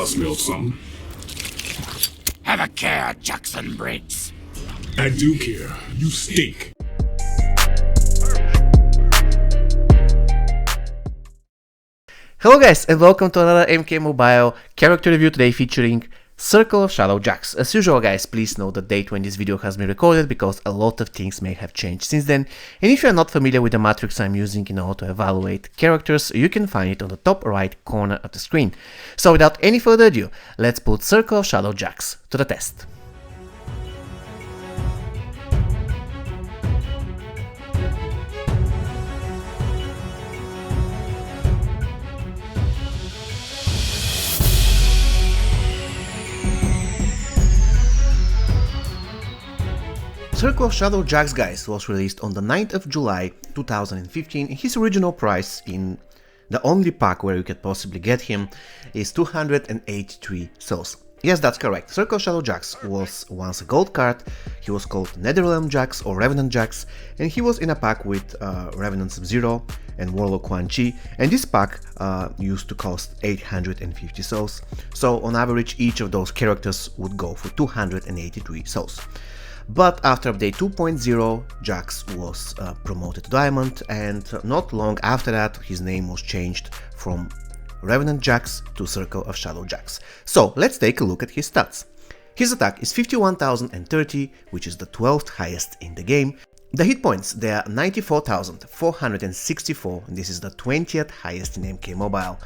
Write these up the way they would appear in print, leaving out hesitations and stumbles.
must melt something. Have a care, Jackson Briggs. I do care. You stink. Hello guys and welcome to another MK Mobile character review today featuring Circle of Shadow Jax. As usual guys, please note the date when this video has been recorded because a lot of things may have changed since then, and if you are not familiar with the matrix I'm using in order to evaluate characters, you can find it on the top right corner of the screen. So without any further ado, let's put Circle of Shadow Jax to the test. Circle of Shadow Jax guys was released on the 9th of July 2015. His original price in the only pack where you could possibly get him is 283 souls. Yes, that's correct. Circle of Shadow Jax was once a gold card. He was called Netherrealm Jax or Revenant Jax, and he was in a pack with Revenant Sub-Zero and Warlock Quan Chi, and this pack used to cost 850 souls. So on average each of those characters would go for 283 souls. But after update 2.0, Jax was promoted to Diamond, and not long after that his name was changed from Revenant Jax to Circle of Shadow Jax. So let's take a look at his stats. His attack is 51,030, which is the 12th highest in the game. The hit points, they are 94,464, and this is the 20th highest in MK Mobile.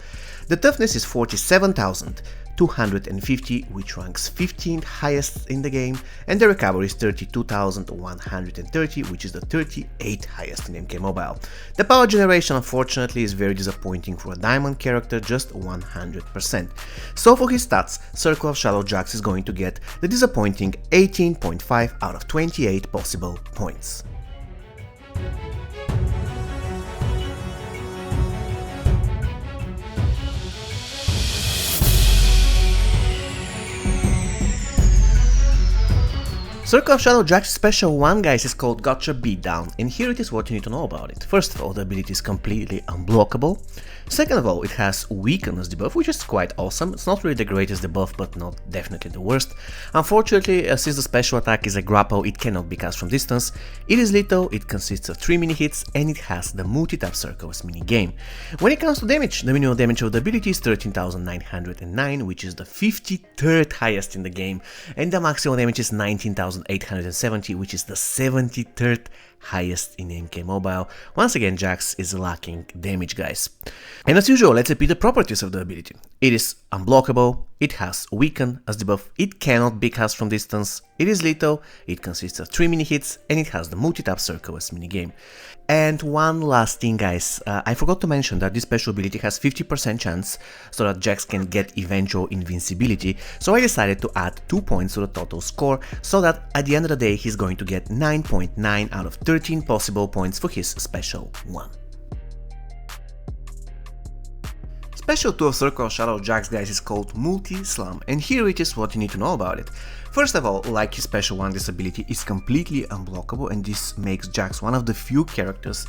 The toughness is 47,250, which ranks 15th highest in the game, and the recovery is 32,130, which is the 38th highest in MK Mobile. The power generation unfortunately is very disappointing for a diamond character, just 100%. So for his stats, Circle of Shadow Jax is going to get the disappointing 18.5 out of 28 possible points. Circle of Shadow Jax Special 1 guys is called Gotcha Beatdown, and here it is what you need to know about it. First of all, the ability is completely unblockable. Second of all, it has Weaken as debuff, which is quite awesome. It's not really the greatest debuff, but not definitely the worst. Unfortunately, since the special attack is a grapple, it cannot be cast from distance. It is lethal, it consists of 3 mini hits, and it has the multi-tap circles mini game. When it comes to damage, the minimum damage of the ability is 13,909, which is the 53rd highest in the game, and the maximum damage is 19,870, which is the 73rd highest in MK Mobile. Once again, Jax is lacking damage guys. And as usual, let's repeat the properties of the ability. It is unblockable, it has Weaken as debuff, it cannot be cast from distance, it is lethal, it consists of 3 mini hits, and it has the multi-tap circle as minigame. And one last thing guys, I forgot to mention that this special ability has 50% chance so that Jax can get eventual invincibility, so I decided to add 2 points to the total score so that at the end of the day he's going to get 9.9 out of 13 possible points for his special 1. Special 2 of Circle of Shadow Jax guys is called Multi-Slam, and here it is what you need to know about it. First of all, like his special 1, this ability is completely unblockable, and this makes Jax one of the few characters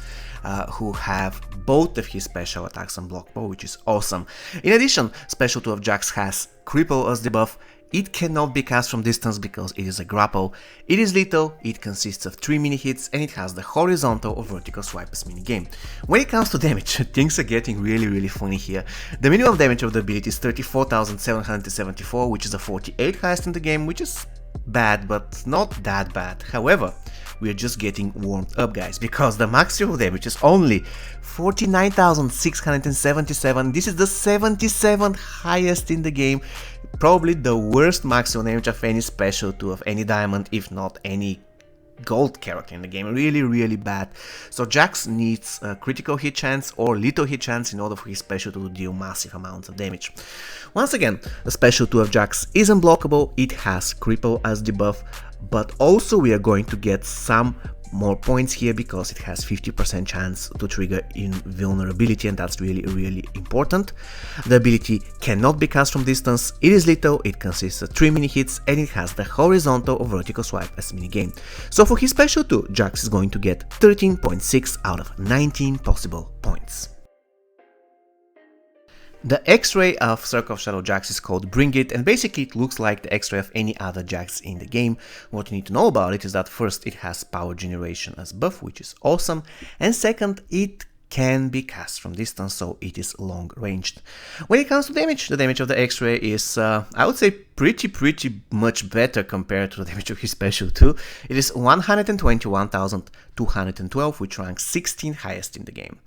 who have both of his special attacks unblockable, which is awesome. In addition, special 2 of Jax has Cripple as debuff. It cannot be cast from distance because it is a grapple. It is lethal, it consists of 3 mini hits, and it has the horizontal or vertical swipe as minigame. When it comes to damage, things are getting really funny here. The minimum damage of the ability is 34,774, which is the 48th highest in the game, which is bad, but not that bad. However, we are just getting warmed up guys, because the maximum damage is only 49,677. This is the 77th highest in the game, probably the worst maximum damage of any special 2 of any diamond, if not any gold character in the game. Really bad. So Jax needs a critical hit chance or lethal hit chance in order for his special to deal massive amounts of damage. Once again, the special 2 of Jax is unblockable, it has Cripple as debuff, but also we are going to get some more points here because it has 50% chance to trigger invulnerability, and that's really important. The ability cannot be cast from distance, it is lethal, it consists of 3 mini hits, and it has the horizontal or vertical swipe as minigame. So for his special 2, Jax is going to get 13.6 out of 19 possible points. The X-ray of Circle of Shadow Jax is called Bring It, and basically it looks like the X-ray of any other Jax in the game. What you need to know about it is that first, it has power generation as buff, which is awesome, and second, it can be cast from distance, so it is long ranged. When it comes to damage, the damage of the X-ray is, I would say, pretty much better compared to the damage of his special too. It is 121,212, which ranks 16th highest in the game.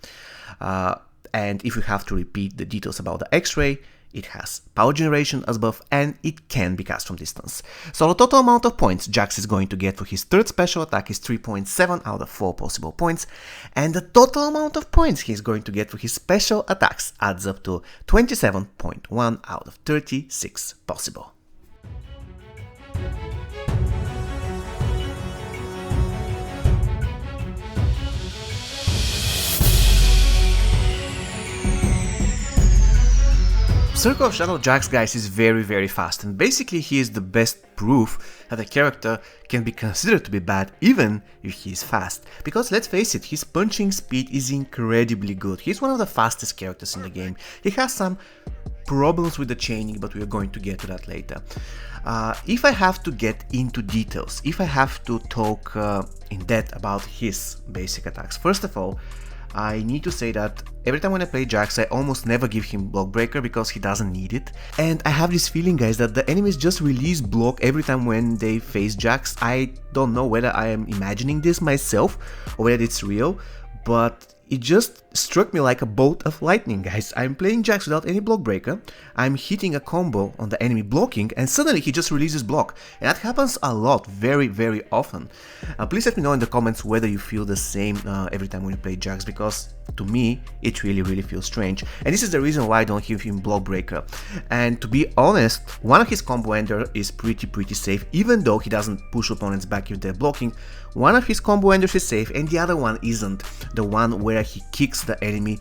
And if you have to repeat the details about the X-ray, it has power generation as buff and it can be cast from distance. So the total amount of points Jax is going to get for his third special attack is 3.7 out of 4 possible points, and the total amount of points he's going to get for his special attacks adds up to 27.1 out of 36 possible. Circle of Shadow Jax, guys, is very fast, and basically he is the best proof that a character can be considered to be bad even if he is fast. Because let's face it, his punching speed is incredibly good. He's one of the fastest characters in the game. He has some problems with the chaining, but we are going to get to that later. If I have to get into details, if I have to talk in depth about his basic attacks, first of all, I need to say that every time when I play Jax, I almost never give him block breaker because he doesn't need it. And I have this feeling, guys, that the enemies just release block every time when they face Jax. I don't know whether I am imagining this myself or whether it's real, but it just struck me like a bolt of lightning, guys. I'm playing Jax without any block breaker, I'm hitting a combo on the enemy blocking, and suddenly he just releases block. And that happens a lot, very often. Please let me know in the comments whether you feel the same every time when you play Jax, because to me, it really feels strange. And this is the reason why I don't give him block breaker. And to be honest, one of his combo ender is pretty safe, even though he doesn't push opponents back if they're blocking. One of his combo enders is safe and the other one isn't, the one where he kicks the enemy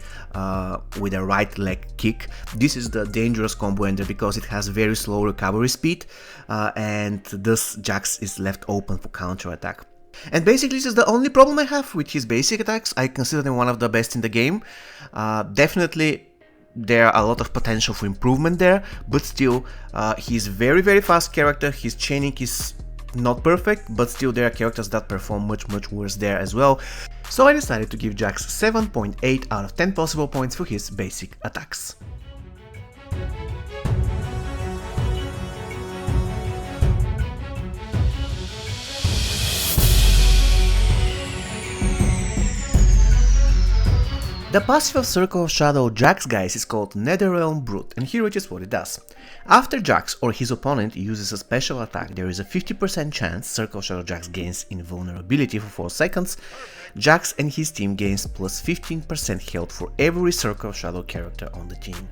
with a right leg kick. This is the dangerous combo ender because it has very slow recovery speed, and thus Jax is left open for counter attack. And basically this is the only problem I have with his basic attacks. I consider him one of the best in the game. Definitely there are a lot of potential for improvement there, but still he's very fast character. His chaining is not perfect, but still there are characters that perform much worse there as well. So I decided to give Jax 7.8 out of 10 possible points for his basic attacks. The passive of Circle of Shadow Jax, guys, is called Netherrealm Brute, and here it is what it does. After Jax or his opponent uses a special attack, there is a 50% chance Circle of Shadow Jax gains invulnerability for 4 seconds. Jax and his team gains plus 15% health for every Circle of Shadow character on the team.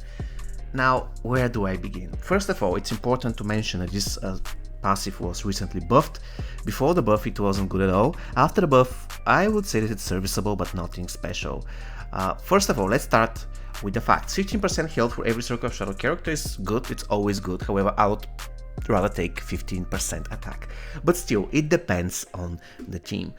Now, where do I begin? First of all, it's important to mention that this passive was recently buffed. Before the buff it wasn't good at all. After the buff, I would say that it's serviceable but nothing special. First of all, let's start with the facts. 15% health for every Circle of Shadow character is good, it's always good. However, I would rather take 15% attack. But still, it depends on the team.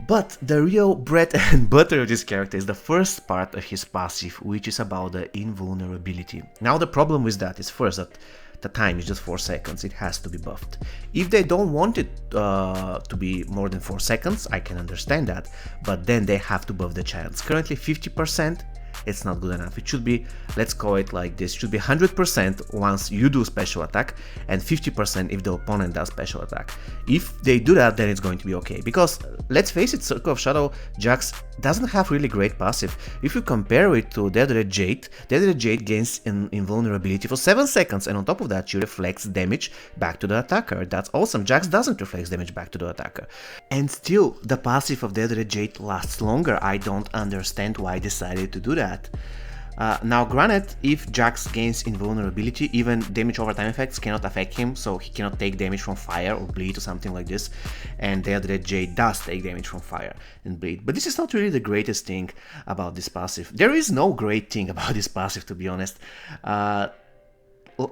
But the real bread and butter of this character is the first part of his passive, which is about the invulnerability. Now the problem with that is first that the time is just 4 seconds, it has to be buffed. If they don't want it to be more than 4 seconds, I can understand that, but then they have to buff the chance. Currently 50%, it's not good enough. It should be, let's call it like this, it should be 100% once you do special attack and 50% if the opponent does special attack. If they do that, then it's going to be okay, because let's face it, Circle of Shadow Jax doesn't have really great passive. If you compare it to Dead Red Jade gains invulnerability for 7 seconds, and on top of that you reflects damage back to the attacker. That's awesome. Jax doesn't reflect damage back to the attacker. And still, the passive of Dead Red Jade lasts longer. I don't understand why I decided to do that. Now granted, if Jax gains invulnerability, even damage over time effects cannot affect him, so he cannot take damage from fire or bleed or something like this, and Dead Red Jade does take damage from fire and bleed. But this is not really the greatest thing about this passive. There is no great thing about this passive, to be honest.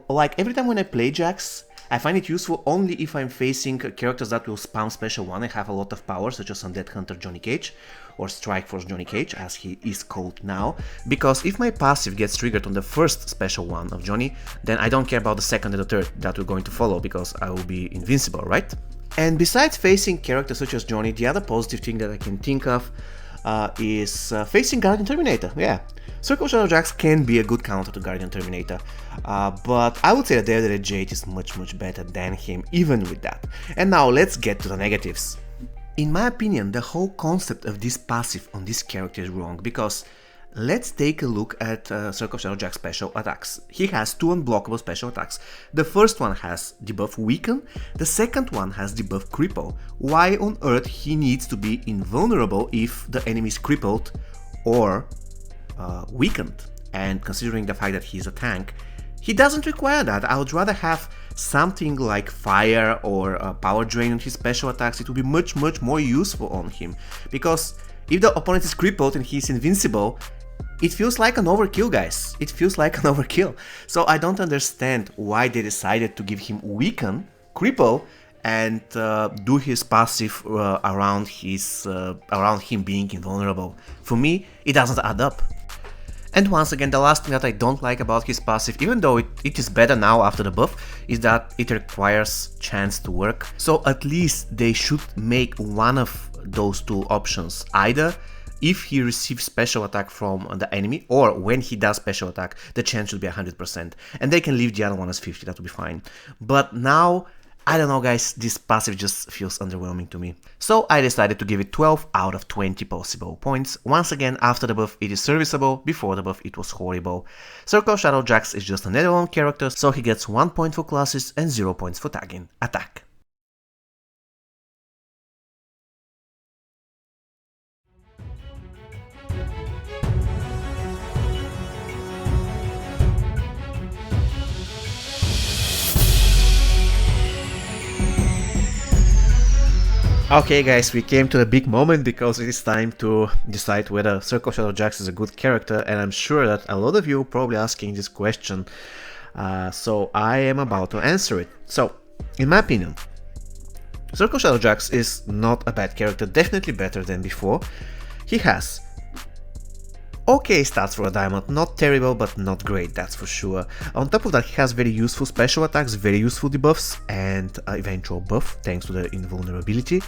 Like every time when I play Jax, I find it useful only if I'm facing characters that will spam special 1 and have a lot of power, such as Undead Hunter Johnny Cage, or Strike Force Johnny Cage, as he is called now, because if my passive gets triggered on the first special one of Johnny, then I don't care about the second and the third that we're going to follow, because I will be invincible, right? And besides facing characters such as Johnny, the other positive thing that I can think of is facing Guardian Terminator. Yeah, Circle Shadow Jax can be a good counter to Guardian Terminator, but I would say that Daredevil Jade is much better than him, even with that. And now let's get to the negatives. In my opinion, the whole concept of this passive on this character is wrong, because let's take a look at Circle Shadow Jax special attacks. He has two unblockable special attacks. The first one has debuff Weaken, the second one has debuff Cripple. Why on earth he needs to be invulnerable if the enemy is crippled or weakened? And considering the fact that he's a tank, he doesn't require that. I would rather have something like fire or power drain on his special attacks. It would be much more useful on him, because if the opponent is crippled and he's invincible, it feels like an overkill, guys. It feels like an overkill. So I don't understand why they decided to give him Weaken, Cripple, and do his passive around him being invulnerable. For me, it doesn't add up. And once again, the last thing that I don't like about his passive, even though it is better now after the buff, is that it requires chance to work. So at least they should make one of those two options. Either if he receives special attack from the enemy, or when he does special attack, the chance should be 100%. And they can leave the other one as 50, that would be fine. But now, I don't know, guys, this passive just feels underwhelming to me. So I decided to give it 12 out of 20 possible points. Once again, after the buff it is serviceable, before the buff it was horrible. Circle Shadow Jax is just a Netherlands character, so he gets 1 point for classes and 0 points for tagging. Attack. Okay guys, we came to the big moment, because it is time to decide whether Circle Shadow Jax is a good character, and I'm sure that a lot of you are probably asking this question, so I am about to answer it. So, in my opinion, Circle Shadow Jax is not a bad character, definitely better than before. He has okay stats for a diamond, not terrible but not great, that's for sure. On top of that, he has very useful special attacks, very useful debuffs, and eventual buff thanks to the invulnerability,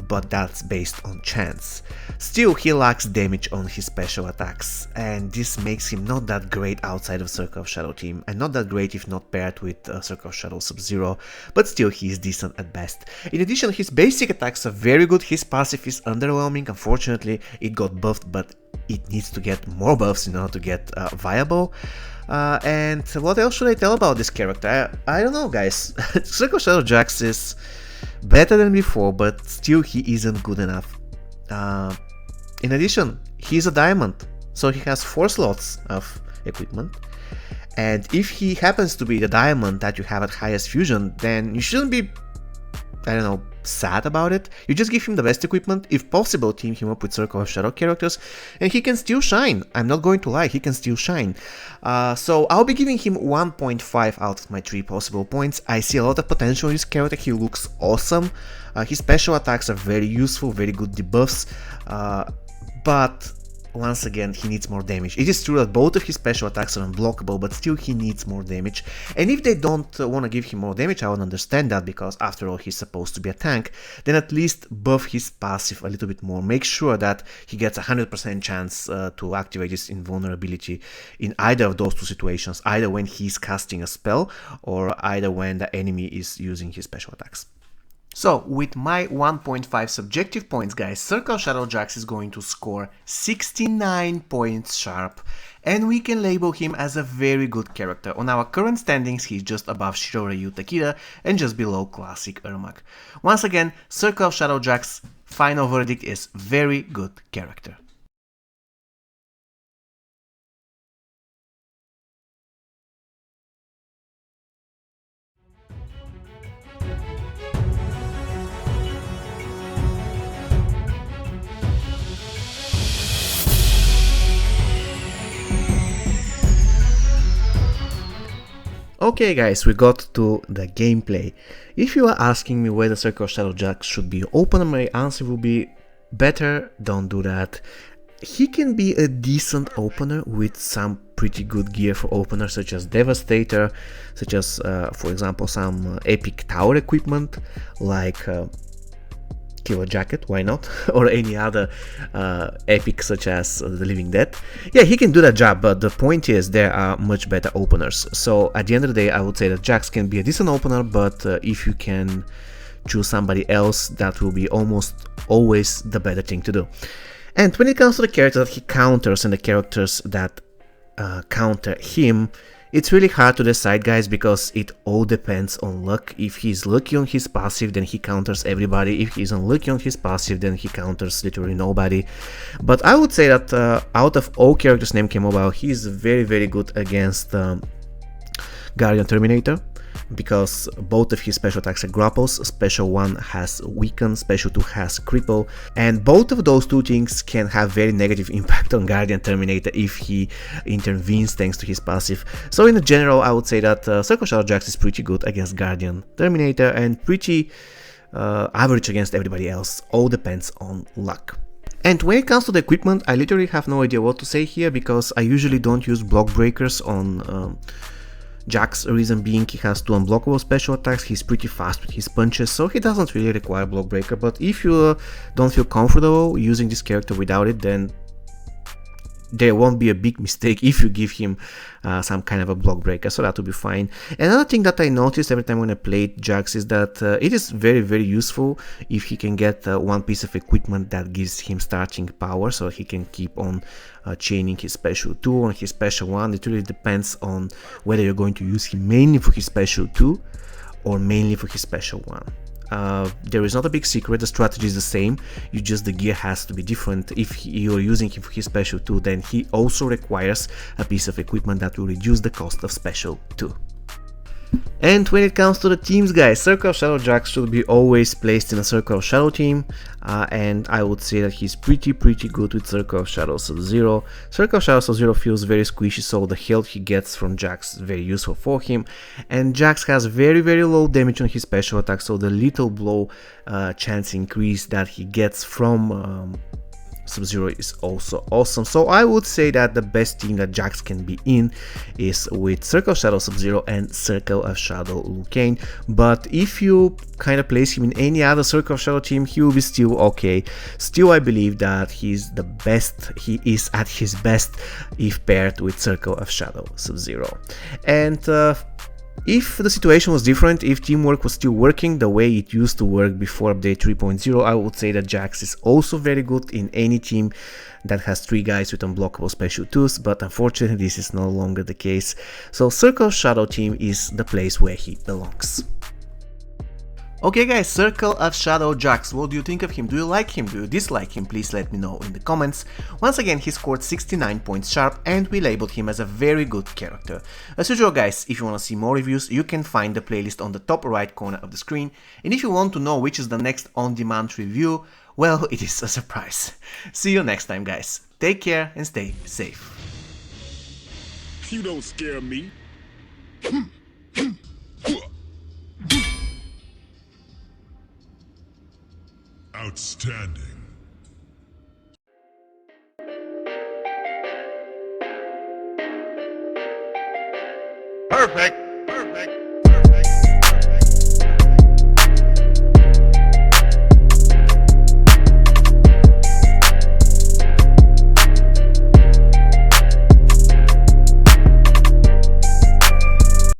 but that's based on chance. Still, he lacks damage on his special attacks, and this makes him not that great outside of Circle of Shadow team, and not that great if not paired with Circle of Shadow Sub-Zero, but still he is decent at best. In addition, his basic attacks are very good, his passive is underwhelming, unfortunately it got buffed, but it needs to get more buffs in order to get viable. And what else should I tell about this character? I don't know, guys. Circle Shadow Jax is better than before, but still he isn't good enough. In addition, he's a diamond, so he has 4 slots of equipment. And if he happens to be the diamond that you have at highest fusion, then you shouldn't be, I don't know, sad about it. You just give him the best equipment, if possible team him up with Circle of Shadow characters, and he can still shine. I'm not going to lie, he can still shine. So I'll be giving him 1.5 out of my 3 possible points. I see a lot of potential in this character, he looks awesome. His special attacks are very useful, very good debuffs, but once again, he needs more damage. It is true that both of his special attacks are unblockable, but still he needs more damage. And if they don't want to give him more damage, I would understand that, because after all he's supposed to be a tank, then at least buff his passive a little bit more. Make sure that he gets a 100% chance to activate his invulnerability in either of those two situations, either when he's casting a spell, or either when the enemy is using his special attacks. So, with my 1.5 subjective points, guys, Circle Shadow Jax is going to score 69 points sharp, and we can label him as a very good character. On our current standings, he's just above Shiroryu Takeda and just below Classic Ermac. Once again, Circle Shadow Jax, final verdict is very good character. Okay guys, we got to the gameplay. If you are asking me whether Circle Shadow Jax should be open, my answer will be better don't do that. He can be a decent opener with some pretty good gear for openers, such as Devastator, such as, for example, some epic tower equipment like Killer Jacket, why not? Or any other epic such as the Living Dead. Yeah, he can do that job, but the point is there are much better openers. So at the end of the day, I would say that Jax can be a decent opener, but if you can choose somebody else, that will be almost always the better thing to do. And when it comes to the characters that he counters and the characters that counter him, it's really hard to decide, guys, because it all depends on luck. If he's lucky on his passive, then he counters everybody. If he's unlucky on his passive, then he counters literally nobody. But I would say that out of all characters named K-Mobile, he's very, very good against Guardian Terminator, because both of his special attacks are grapples. Special 1 has weaken, special 2 has cripple, and both of those two things can have very negative impact on Guardian Terminator if he intervenes thanks to his passive. So in general, I would say that Circle Shadow Jax is pretty good against Guardian Terminator and pretty average against everybody else. All depends on luck. And when it comes to the equipment, I literally have no idea what to say here, because I usually don't use block breakers on Jax, reason being he has 2 unblockable special attacks, he's pretty fast with his punches, so he doesn't really require block breaker. But if you don't feel comfortable using this character without it, then there won't be a big mistake if you give him some kind of a block breaker, so that will be fine. Another thing that I noticed every time when I played Jax is that it is very, very useful if he can get one piece of equipment that gives him starting power, so he can keep on chaining his special 2 or his special 1. It really depends on whether you're going to use him mainly for his special 2 or mainly for his special 1. There is not a big secret, the strategy is the same, the gear has to be different. If you're using him for his special 2, then he also requires a piece of equipment that will reduce the cost of special 2. And when it comes to the teams, guys, Circle of Shadow Jax should be always placed in a Circle of Shadow team, and I would say that he's pretty good with Circle of Shadow Sub-Zero. Circle of Shadow Sub-Zero feels very squishy, so the health he gets from Jax is very useful for him, and Jax has very low damage on his special attack, so the little blow chance increase that he gets from Sub-Zero is also awesome. So I would say that the best team that Jax can be in is with Circle of Shadow Sub-Zero and Circle of Shadow Liu Kang. But if you kind of place him in any other Circle of Shadow team, he will be still okay. Still, I believe that he's the best. He is at his best if paired with Circle of Shadow Sub-Zero. And if the situation was different, if teamwork was still working the way it used to work before update 3.0, I would say that Jax is also very good in any team that has 3 guys with unblockable special 2s, but unfortunately this is no longer the case. So Circle of Shadow team is the place where he belongs. Okay guys, Circle of Shadow Jax, what do you think of him? Do you like him? Do you dislike him? Please let me know in the comments. Once again, he scored 69 points sharp and we labeled him as a very good character. As usual guys, if you want to see more reviews, you can find the playlist on the top right corner of the screen, and if you want to know which is the next on-demand review, well, it is a surprise. See you next time guys, take care and stay safe. You don't scare me. Outstanding. Perfect.